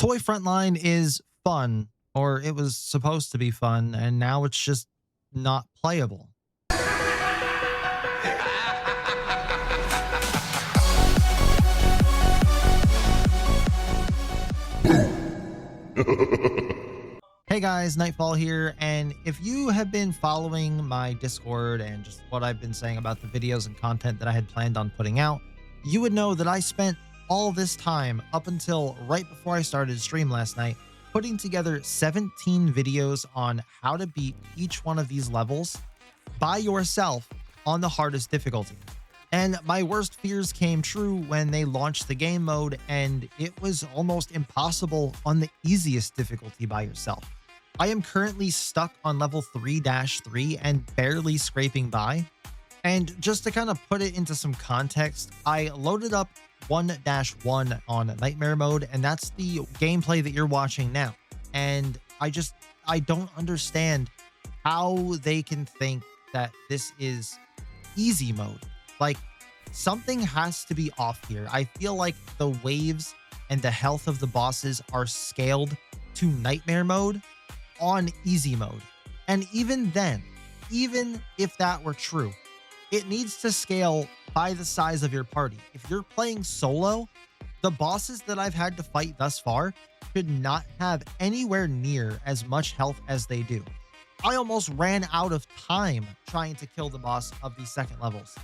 Toy Frontline is fun, or it was supposed to be fun, and now it's just not playable. Hey guys, Nightfall here, and if you have been following my Discord and just what I've been saying about the videos and content that I had planned on putting out, you would know that I spent all this time up until right before I started stream last night putting together 17 videos on how to beat each one of these levels by yourself on the hardest difficulty. And my worst fears came true when they launched the game mode, and it was almost impossible on the easiest difficulty by yourself. I am currently stuck on level 3-3 and barely scraping by. And just to kind of put it into some context, I loaded up 1-1 on Nightmare mode, and that's the gameplay that you're watching now. And I don't understand how they can think that this is easy mode. Like, something has to be off here. I feel like the waves and the health of the bosses are scaled to Nightmare mode on easy mode. And even then, even if that were true, it needs to scale by the size of your party. If you're playing solo, the bosses that I've had to fight thus far should not have anywhere near as much health as they do. I almost ran out of time trying to kill the boss of these second levels.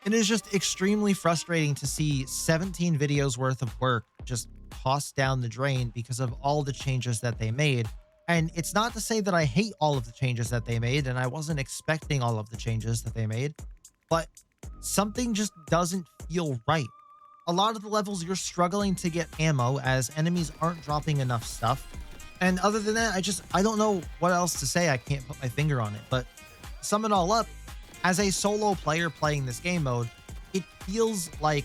It is just extremely frustrating to see 17 videos worth of work just tossed down the drain because of all the changes that they made. And it's not to say that I hate all of the changes that they made, and I wasn't expecting all of the changes that they made, but something just doesn't feel right. A lot of the levels you're struggling to get ammo as enemies aren't dropping enough stuff. And other than that, I don't know what else to say. I can't put my finger on it, but to sum it all up, as a solo player playing this game mode, it feels like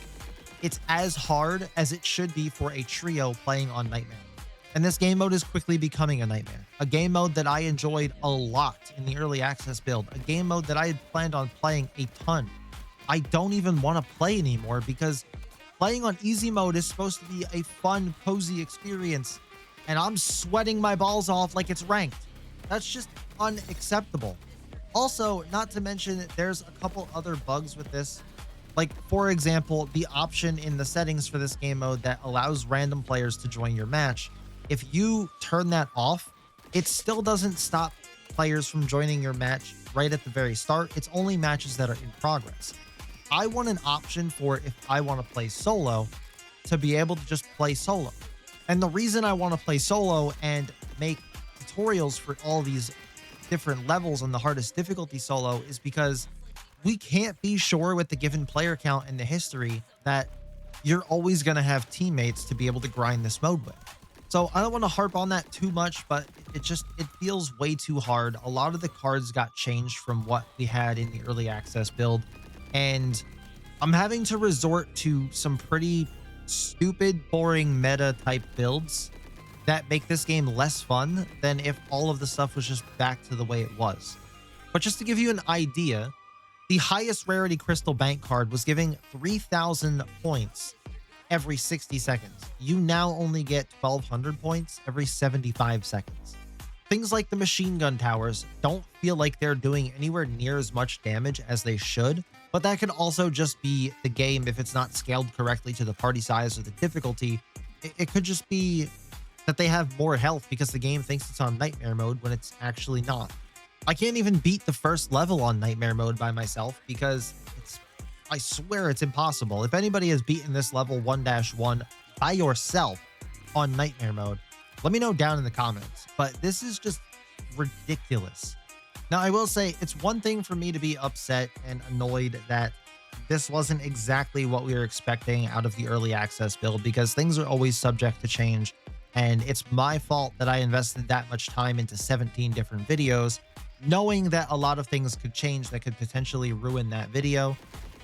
it's as hard as it should be for a trio playing on Nightmare. And this game mode is quickly becoming a nightmare. A game mode that I enjoyed a lot in the early access build. A game mode that I had planned on playing a ton. I don't even want to play anymore because playing on easy mode is supposed to be a fun, cozy experience. And I'm sweating my balls off like it's ranked. That's just unacceptable. Also, not to mention, there's a couple other bugs with this. Like, for example, the option in the settings for this game mode that allows random players to join your match. If you turn that off, it still doesn't stop players from joining your match right at the very start. It's only matches that are in progress. I want an option for if I want to play solo to be able to just play solo. And the reason I want to play solo and make tutorials for all these different levels on the hardest difficulty solo is because we can't be sure with the given player count and the history that you're always going to have teammates to be able to grind this mode with. So I don't want to harp on that too much, but it feels way too hard. A lot of the cards got changed from what we had in the early access build, and I'm having to resort to some pretty stupid, boring meta type builds that make this game less fun than if all of the stuff was just back to the way it was. But just to give you an idea, the highest rarity crystal bank card was giving 3,000 points every 60 seconds. You now only get 1,200 points every 75 seconds. Things like the machine gun towers don't feel like they're doing anywhere near as much damage as they should, but that could also just be the game if it's not scaled correctly to the party size or the difficulty. It could just be that they have more health because the game thinks it's on Nightmare mode when it's actually not. I can't even beat the first level on Nightmare mode by myself because I swear it's impossible. If anybody has beaten this level 1-1 by yourself on Nightmare mode, let me know down in the comments. But this is just ridiculous. Now, I will say it's one thing for me to be upset and annoyed that this wasn't exactly what we were expecting out of the early access build, because things are always subject to change. And it's my fault that I invested that much time into 17 different videos, knowing that a lot of things could change that could potentially ruin that video.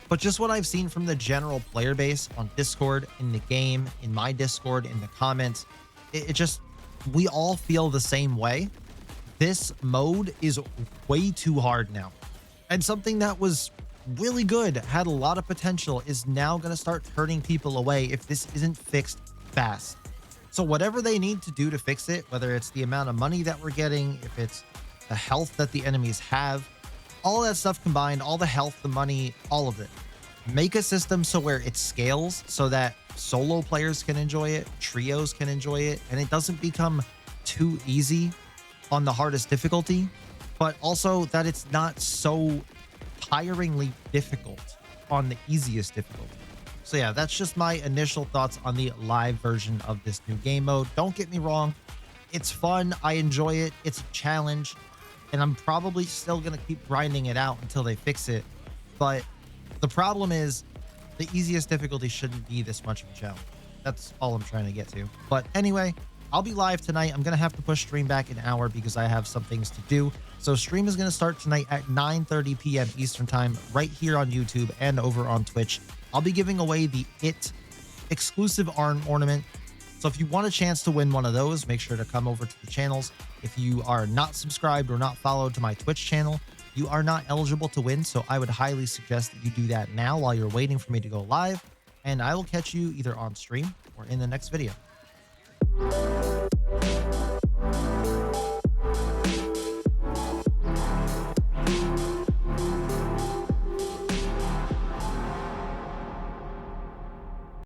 But just what I've seen from the general player base on Discord, in the game, in my Discord, in the comments, we all feel the same way. This mode is way too hard now. And something that was really good, had a lot of potential, is now going to start turning people away if this isn't fixed fast. So whatever they need to do to fix it, whether it's the amount of money that we're getting, if it's the health that the enemies have, all that stuff combined, all the health, the money, all of it. Make a system so where it scales so that solo players can enjoy it, trios can enjoy it, and it doesn't become too easy on the hardest difficulty, but also that it's not so tiringly difficult on the easiest difficulty. So yeah, that's just my initial thoughts on the live version of this new game mode. Don't get me wrong, it's fun. I enjoy it. It's a challenge, and I'm probably still going to keep grinding it out until they fix it. But the problem is the easiest difficulty shouldn't be this much of a challenge. That's all I'm trying to get to. But anyway, I'll be live tonight. I'm going to have to push stream back an hour because I have some things to do. So stream is going to start tonight at 9:30 p.m. Eastern time right here on YouTube and over on Twitch. I'll be giving away the IT exclusive arm ornament. So if you want a chance to win one of those, make sure to come over to the channels. If you are not subscribed or not followed to my Twitch channel, you are not eligible to win. So I would highly suggest that you do that now while you're waiting for me to go live. And I will catch you either on stream or in the next video.